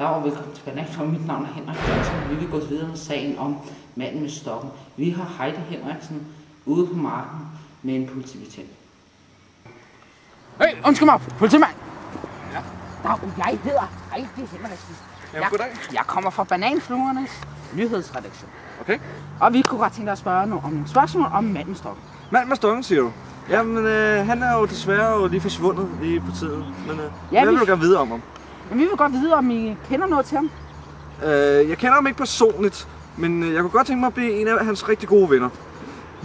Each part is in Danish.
Dag og velkommen til Bananfluen. Mit navn er Henrik Jørgensen. Vi vil gå videre med sagen om manden med stokken. Vi har Heidi Henriksen ude på marken med en politibetjent. Hey, undskyld mig, politimand! Ja. Dag, jeg hedder Heidi Henriksen. Jamen, goddag. Jeg kommer fra Bananfluernes nyhedsredaktion. Okay. Og vi kunne godt tænke dig at spørge om nogle spørgsmål om manden med stokken. Manden med stokken, siger du? Jamen, han er jo desværre lige forsvundet lige på tiden. Men ja, hvad vil du gerne vide om ham? Men vi vil godt vide, om I kender noget til ham. Jeg kender ham ikke personligt, men jeg kunne godt tænke mig at blive en af hans rigtig gode venner.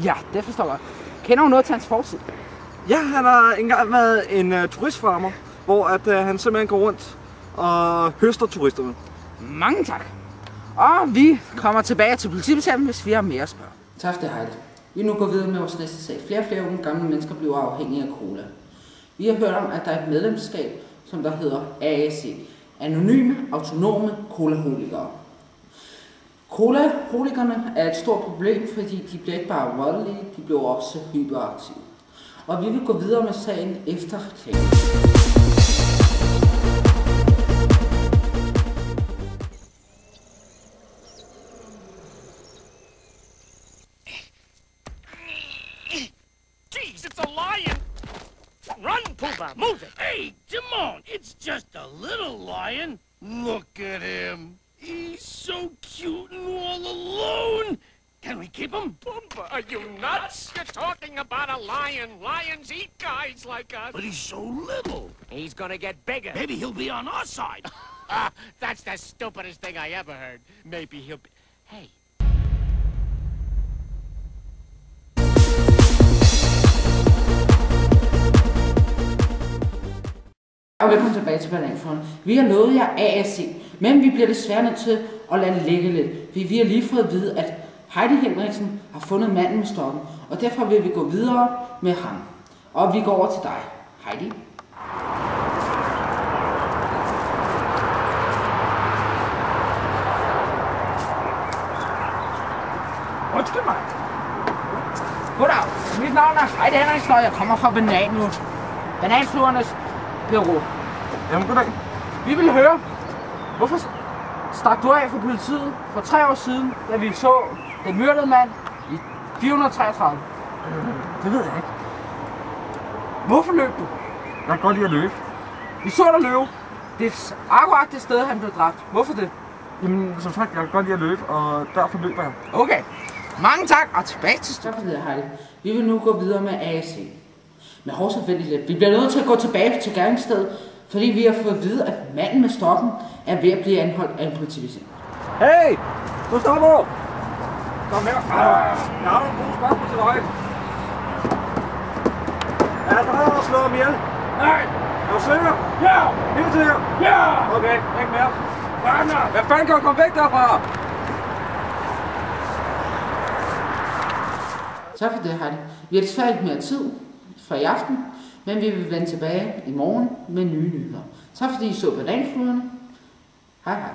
Ja, det forstår jeg. Kender du noget til hans fortid? Ja, han har engang været en turistfarmer, hvor han simpelthen går rundt og høster turisterne. Mange tak. Og vi kommer tilbage til politibetjenten, hvis vi har mere at spørge. Tak for det, Heidi. Vi vil nu gå videre med vores næste sag. Flere og flere unge gamle mennesker bliver afhængige af cola. Vi har hørt om, at der er et medlemskab, som der hedder AAC. Anonyme, autonome colaholikere. Colaholikerne er et stort problem, fordi de bliver ikke bare voldelige, de bliver også hyperaktive. Og vi vil gå videre med sagen efter reklame. Jeez, it's a lion! Run, Pumbaa, move it! Hey, Timon, it's just a little lion. Look at him. He's so cute and all alone. Can we keep him? Pumbaa, are you nuts? You're talking about a lion. Lions eat guys like us. But he's so little. He's gonna get bigger. Maybe he'll be on our side. That's the stupidest thing I ever heard. Maybe he'll be... Hey. Og velkommen tilbage til Bananfluen. Vi har lovet jer AAC, men vi bliver desværre nødt til at lade det ligge lidt. Vi har lige fået at vide, at Heidi Henriksen har fundet manden med stokken, og derfor vil vi gå videre med ham. Og vi går over til dig, Heidi. Undskyld mig. Goddag. Mit navn er Heidi Henriksen, og jeg kommer fra Bananfluernes bureau. Jamen, goddag. Vi vil høre, hvorfor stak du af for politiet for 3 år siden, da vi så den myrdede mand i 433? Det ved jeg ikke. Hvorfor løb du? Jeg kan godt lide at løbe. Vi så dig løbe. Det er akkurat det sted, han blev dræbt. Hvorfor det? Jamen, som sagt, jeg kan godt lide at løbe, og derfor løber jeg. Okay. Mange tak, og tilbage til Tak for det, Heidi. Vi vil nu gå videre med AAC. Men hårdt lidt. Vi bliver nødt til at gå tilbage til gerningsstedet, fordi vi har fået at vide, at manden med stokken er ved at blive anholdt af en politibetjent. Hey! Du stopper! Kom her. Jeg har nogle gode spørgsmål til dig. Er der noget at slå ham ihjel? Nej! Er du sikker? Ja! Helt sikker? Ja! Okay, ikke mere. Barna! Hvad fanden kan du komme væk derfra? Tak for det, Heidi. Vi har desværre ikke mere tid for i aften, men vi vil vende tilbage i morgen med nye nyheder. Tak fordi I så Bananfluerne. Hej hej.